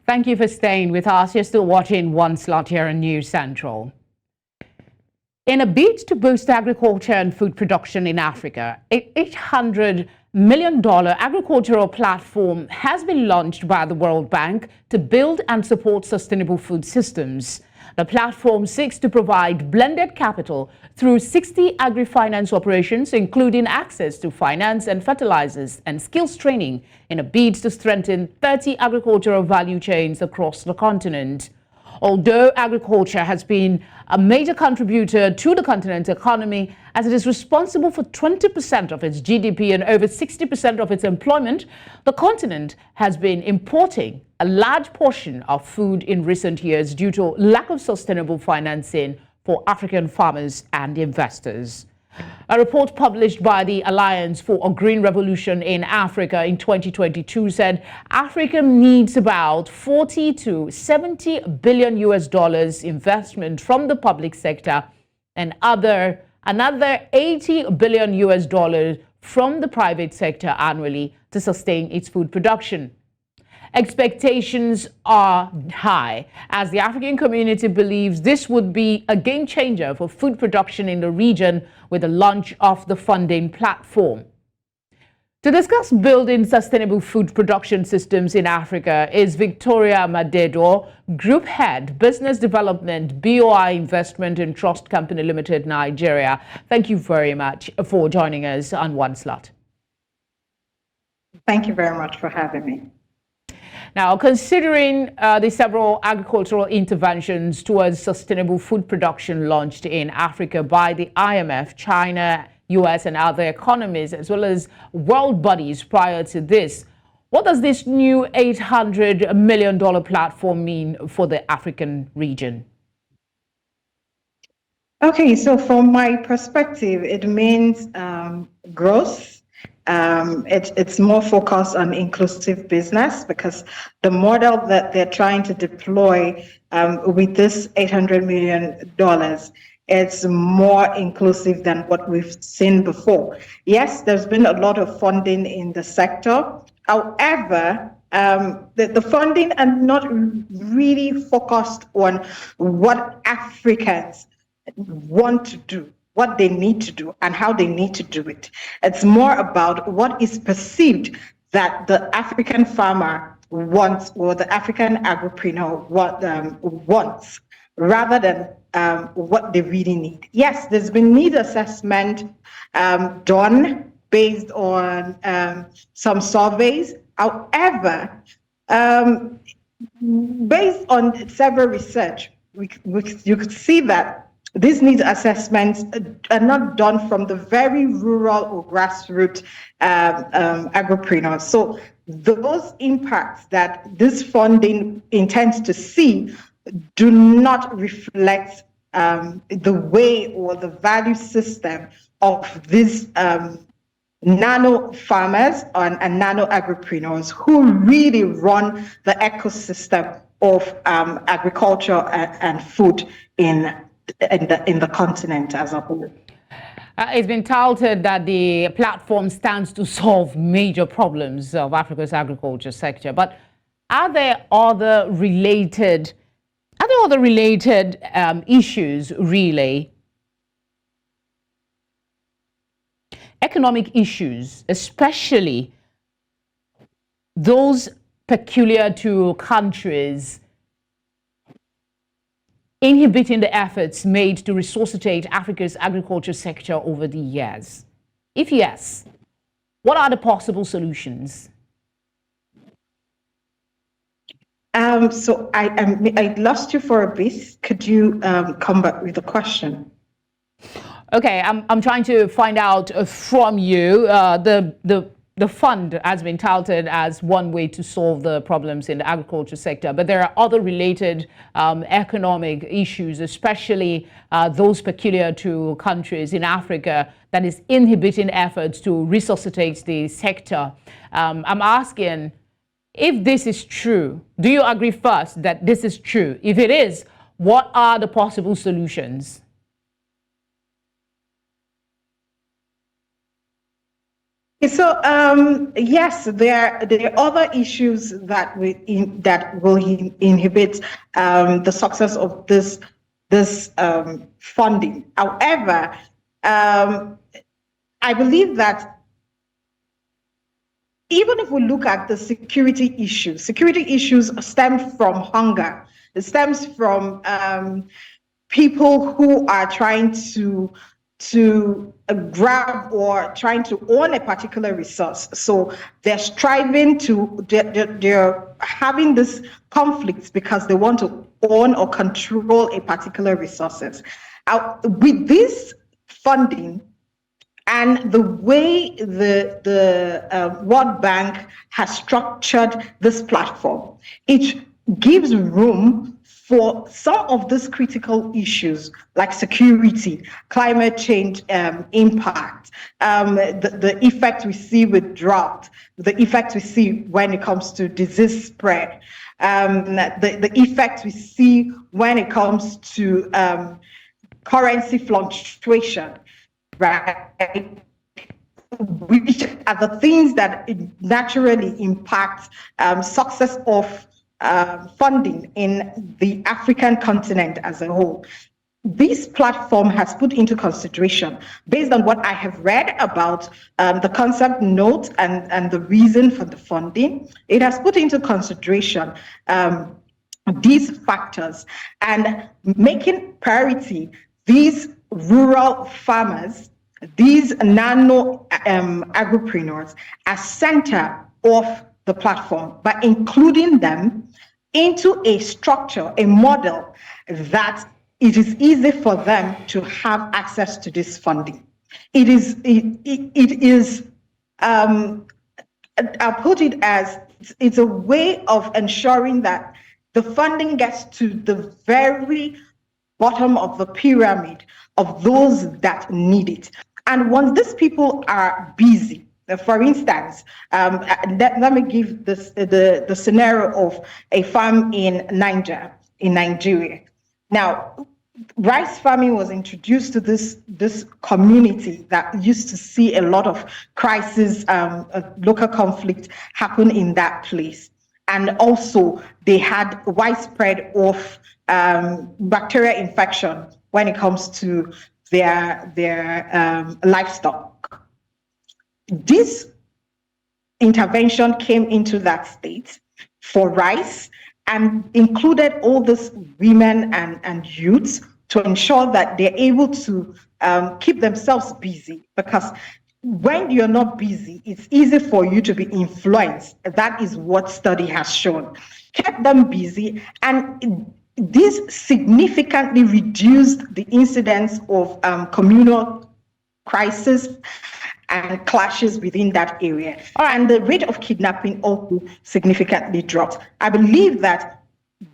Thank you for staying with us. You're still watching One Slot here on News Central. In a bid to boost agriculture and food production in Africa, an $800 million agricultural platform has been launched by the World Bank to build and support sustainable food systems. The platform seeks to provide blended capital through 60 agri-finance operations, including access to finance and fertilizers and skills training, in a bid to strengthen 30 agricultural value chains across the continent. Although agriculture has been a major contributor to the continent's economy, as it is responsible for 20% of its GDP and over 60% of its employment, the continent has been importing a large portion of food in recent years due to lack of sustainable financing for African farmers and investors. A report published by the Alliance for a Green Revolution in Africa in 2022 said Africa needs about 40 to 70 billion US dollars investment from the public sector and another 80 billion US dollars from the private sector annually to sustain its food production. Expectations are high, as the African community believes this would be a game changer for food production in the region with the launch of the funding platform. To discuss building sustainable food production systems in Africa is Victoria Madedor, Group Head, Business Development, BOI Investment and Trust Company Limited, Nigeria. Thank you very much for joining us on One Slot. Thank you very much for having me. Now, considering the several agricultural interventions towards sustainable food production launched in Africa by the IMF, China, US, and other economies, as well as world bodies prior to this, what does this new $800 million platform mean for the African region? Okay, so from my perspective, it means growth. It's more focused on inclusive business, because the model that they're trying to deploy with this $800 million, it's more inclusive than what we've seen before. Yes, there's been a lot of funding in the sector. However, the funding are not really focused on what Africans want to do, what they need to do, and how they need to do it. It's more about what is perceived that the African farmer wants, or the African agripreneur wants, rather than what they really need. Yes, there's been need assessment done based on some surveys. However, based on several research, you could see that these needs assessments are not done from the very rural or grassroots agripreneurs. So those impacts that this funding intends to see do not reflect the way or the value system of these nano farmers and nano agripreneurs who really run the ecosystem of agriculture and food in the continent as a whole. It's been touted that the platform stands to solve major problems of Africa's agriculture sector, but are there other related issues, really? Economic issues, especially those peculiar to countries, inhibiting the efforts made to resuscitate Africa's agriculture sector over the years? If yes, what are the possible solutions? So I lost you for a bit. Could you come back with the question? Okay, I'm trying to find out from you the fund has been touted as one way to solve the problems in the agriculture sector, but there are other related economic issues, especially those peculiar to countries in Africa, that is inhibiting efforts to resuscitate the sector. I'm asking if this is true. Do you agree first that this is true? If it is, what are the possible solutions? So yes, there are other issues that will inhibit the success of this funding. However, I believe that even if we look at the security issues stem from hunger. It stems from people who are trying to grab or trying to own a particular resource. So they're having this conflicts because they want to own or control a particular resources. With this funding, and the way the World Bank has structured this platform, it gives room for some of these critical issues like security, climate change impact, the effect we see with drought, the effect we see when it comes to disease spread, the effect we see when it comes to currency fluctuation, right? Which are the things that naturally impact success of funding in the African continent as a whole. This platform has put into consideration, based on what I have read about the concept note and the reason for the funding, it has put into consideration these factors and making priority these rural farmers, these nano agripreneurs as center of the platform by including them into a structure, a model that it is easy for them to have access to this funding. It is I'll put it as it's a way of ensuring that the funding gets to the very bottom of the pyramid of those that need it. And once these people are busy, for instance, let me give this the scenario of a farm in Nigeria. Now, rice farming was introduced to this community that used to see a lot of crisis, local conflict happen in that place. And also, they had widespread of bacterial infection when it comes to their livestock. This intervention came into that state for rice and included all these women and youths to ensure that they're able to keep themselves busy, because when you're not busy, it's easy for you to be influenced. That is what study has shown. Kept them busy, and this significantly reduced the incidence of communal crisis and clashes within that area. And the rate of kidnapping also significantly dropped. I believe that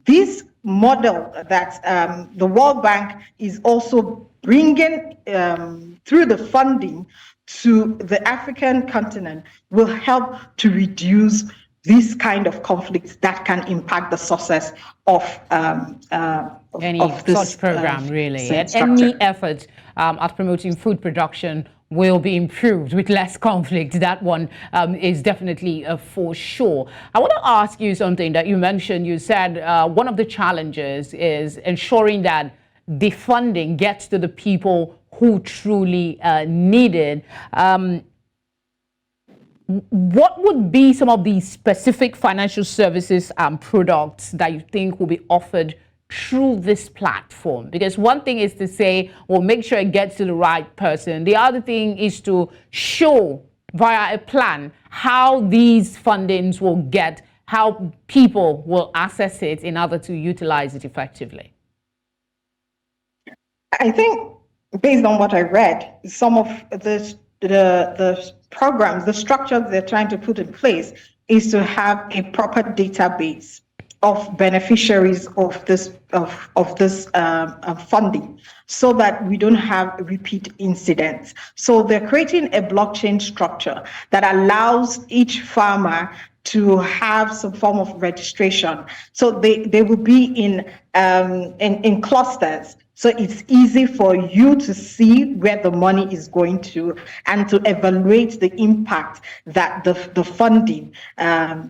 this model that the World Bank is also bringing through the funding to the African continent will help to reduce this kind of conflicts that can impact the success of any this such program, really. And structure. any effort at promoting food production will be improved with less conflict. That one is definitely for sure. I want to ask you something that you mentioned. You said one of the challenges is ensuring that the funding gets to the people who truly need it. What would be some of the specific financial services and products that you think will be offered through this platform? Because one thing is to say, well, make sure it gets to the right person. The other thing is to show via a plan how these fundings will get, how people will access it in order to utilize it effectively. I think based on what I read, some of the programs, the structure they're trying to put in place is to have a proper database of beneficiaries of this funding, so that we don't have repeat incidents. So they're creating a blockchain structure that allows each farmer to have some form of registration. So they will be in clusters. So it's easy for you to see where the money is going to, and to evaluate the impact that the funding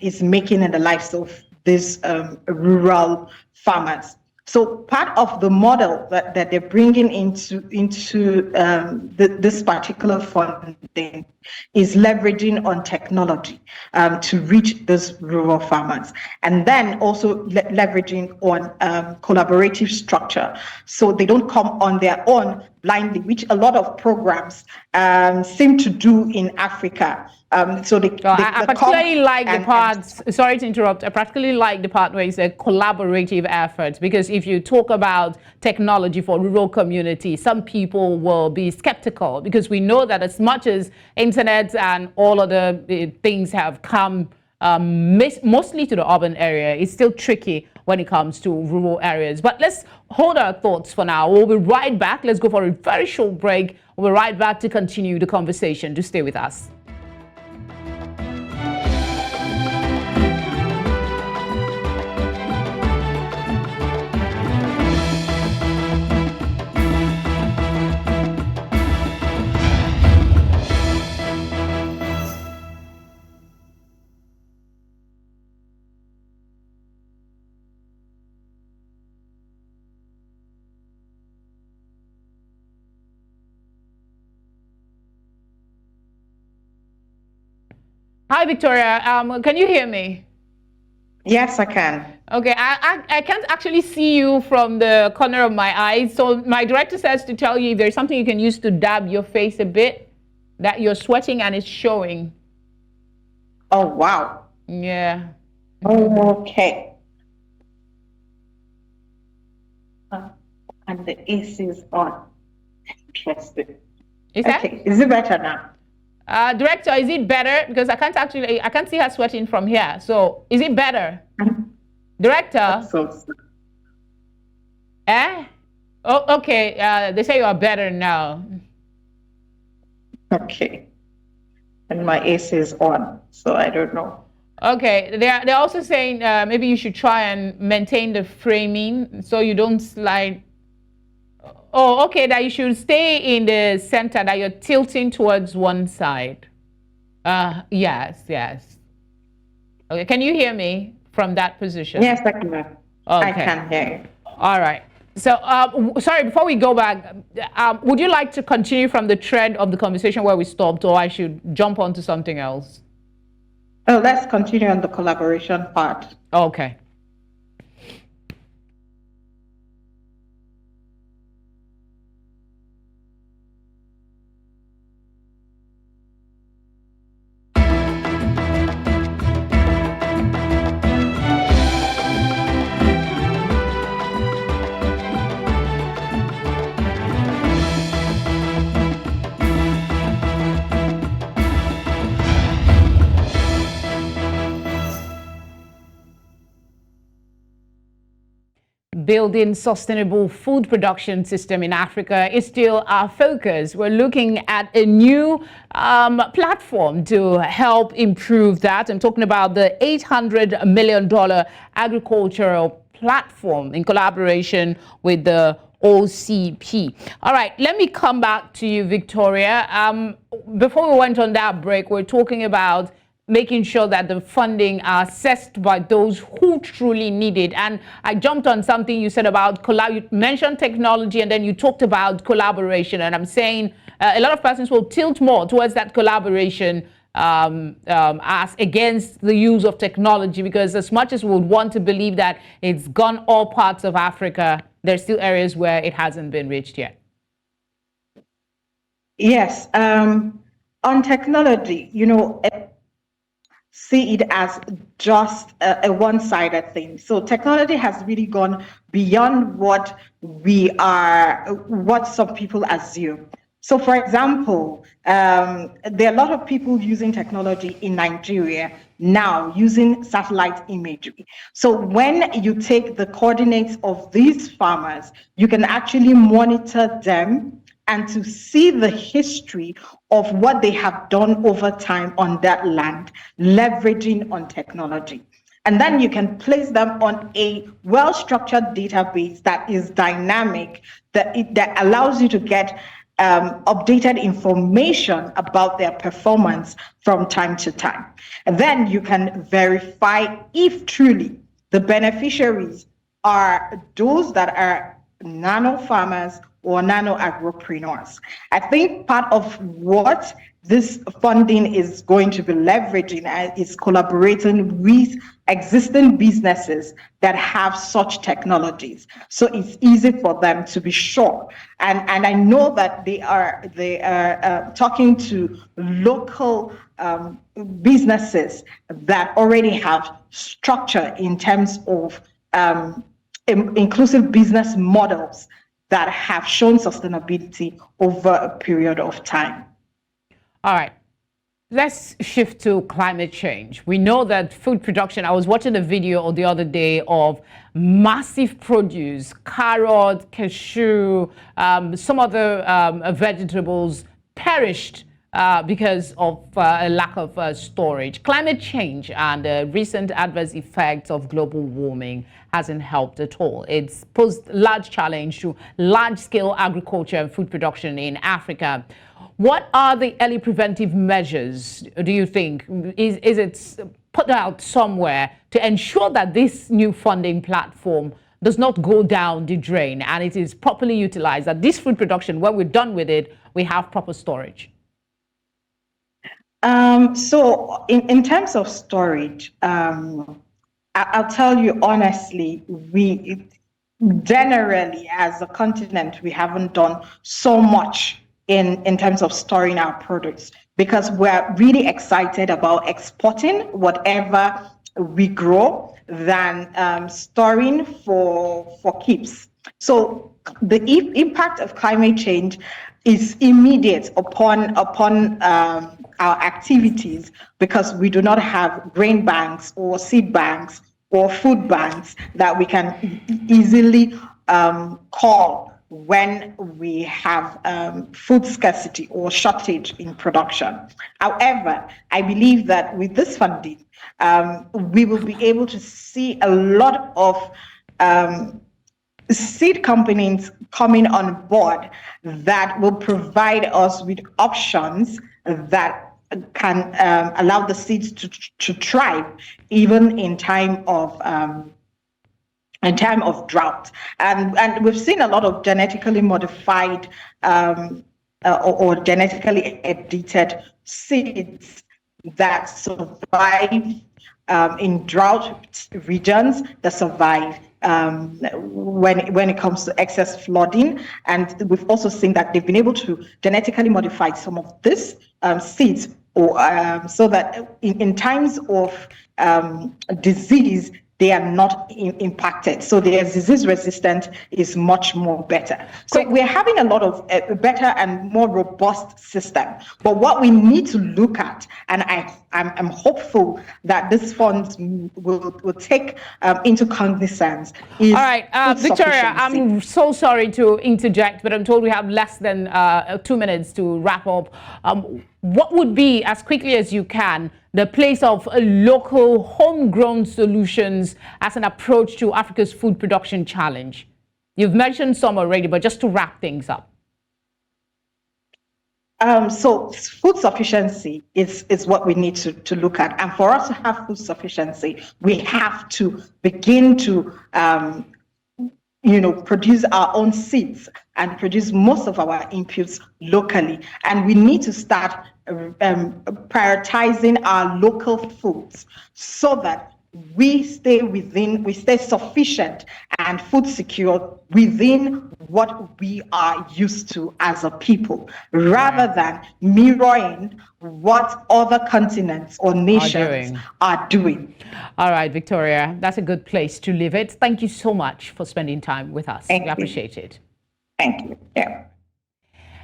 is making in the lives of these rural farmers. So part of the model that they're bringing into this particular funding is leveraging on technology to reach those rural farmers, and then also leveraging on collaborative structure, so they don't come on their own blindly, which a lot of programs seem to do in Africa. So I particularly like the parts, sorry to interrupt, I particularly like the part where it's a collaborative effort, because if you talk about technology for rural communities, some people will be skeptical, because we know that as much as internet and all of the things have come mostly to the urban area, it's still tricky when it comes to rural areas. But let's hold our thoughts for now. We'll be right back. Let's go for a very short break. We'll be right back to continue the conversation. Do stay with us. Hi, Victoria. Can you hear me? Yes, I can. Okay, I can't actually see you from the corner of my eyes. So my director says to tell you if there's something you can use to dab your face a bit, that you're sweating and it's showing. Oh, wow. Yeah. Okay. And the AC is on. Interesting. Okay, is it better now? Director, is it better? Because I can't see her sweating from here. So is it better? Director? Oh, okay. They say you are better now. Okay. And my AC is on, so I don't know. Okay. They're also saying maybe you should try and maintain the framing so you don't slide. Oh, okay, that you should stay in the center, that you're tilting towards one side. Yes. Okay, can you hear me from that position? Yes, I can. Okay. I can hear you. All right. So, sorry, before we go back, would you like to continue from the thread of the conversation where we stopped, or I should jump onto something else? Oh, let's continue on the collaboration part. Okay. Building sustainable food production system in Africa is still our focus. We're looking at a new platform to help improve that. I'm talking about the $800 million agricultural platform in collaboration with the OCP. All right, let me come back to you, Victoria. Before we went on that break, we're talking about making sure that the funding are assessed by those who truly need it. And I jumped on something you said about you mentioned technology, and then you talked about collaboration. And I'm saying a lot of persons will tilt more towards that collaboration as against the use of technology, because as much as we would want to believe that it's gone all parts of Africa, there's still areas where it hasn't been reached yet. Yes. On technology, see it as just a one-sided thing. So technology has really gone beyond what some people assume. So for example, there are a lot of people using technology in Nigeria now using satellite imagery. So when you take the coordinates of these farmers, you can actually monitor them and to see the history of what they have done over time on that land, leveraging on technology. And then you can place them on a well-structured database that is dynamic, that allows you to get updated information about their performance from time to time. And then you can verify if truly the beneficiaries are those that are nano farmers or nano agropreneurs. I think part of what this funding is going to be leveraging is collaborating with existing businesses that have such technologies. So it's easy for them to be sure. And I know that they are talking to local businesses that already have structure in terms of inclusive business models that have shown sustainability over a period of time. All right. Let's shift to climate change. We know that food production, I was watching a video the other day of massive produce, carrot, cashew, some other vegetables perished because of a lack of storage. Climate change and recent adverse effects of global warming hasn't helped at all. It's posed large challenge to large-scale agriculture and food production in Africa. What are the early preventive measures, do you think? Is it put out somewhere to ensure that this new funding platform does not go down the drain and it is properly utilized, that this food production, when we're done with it, we have proper storage? So in terms of storage, I'll tell you honestly, we generally as a continent, we haven't done so much in terms of storing our products because we're really excited about exporting whatever we grow than storing for keeps. So the impact of climate change is immediate upon our activities because we do not have grain banks or seed banks or food banks that we can easily call when we have food scarcity or shortage in production. However, I believe that with this funding, we will be able to see a lot of seed companies coming on board that will provide us with options that can allow the seeds to thrive even in time of drought. And we've seen a lot of genetically modified or genetically edited seeds that survive in drought regions, that survive when it comes to excess flooding. And we've also seen that they've been able to genetically modify some of these seeds or so that in times of disease, they are not impacted. So their disease resistance is much more better. So we're having a lot of better and more robust system. But what we need to look at, and I'm hopeful that this fund will take into cognizance is all right, Victoria, I'm so sorry to interject, but I'm told we have less than 2 minutes to wrap up. What would be, as quickly as you can, the place of local homegrown solutions as an approach to Africa's food production challenge? You've mentioned some already, but just to wrap things up. So food sufficiency is what we need to look at. And for us to have food sufficiency, we have to begin to produce our own seeds and produce most of our inputs locally. And we need to start prioritizing our local foods so that we stay sufficient and food secure within what we are used to as a people, rather than mirroring what other continents or nations are doing. All right, Victoria, that's a good place to leave it. Thank you so much for spending time with us. We appreciate it. Thank you. Yeah.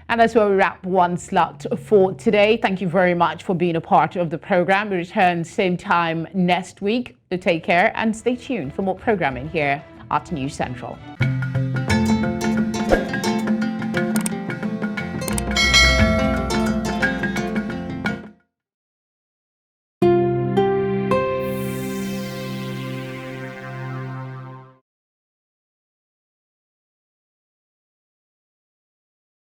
And that's where we wrap One Slot for today. Thank you very much for being a part of the program. We return same time next week. So take care and stay tuned for more programming here at News Central.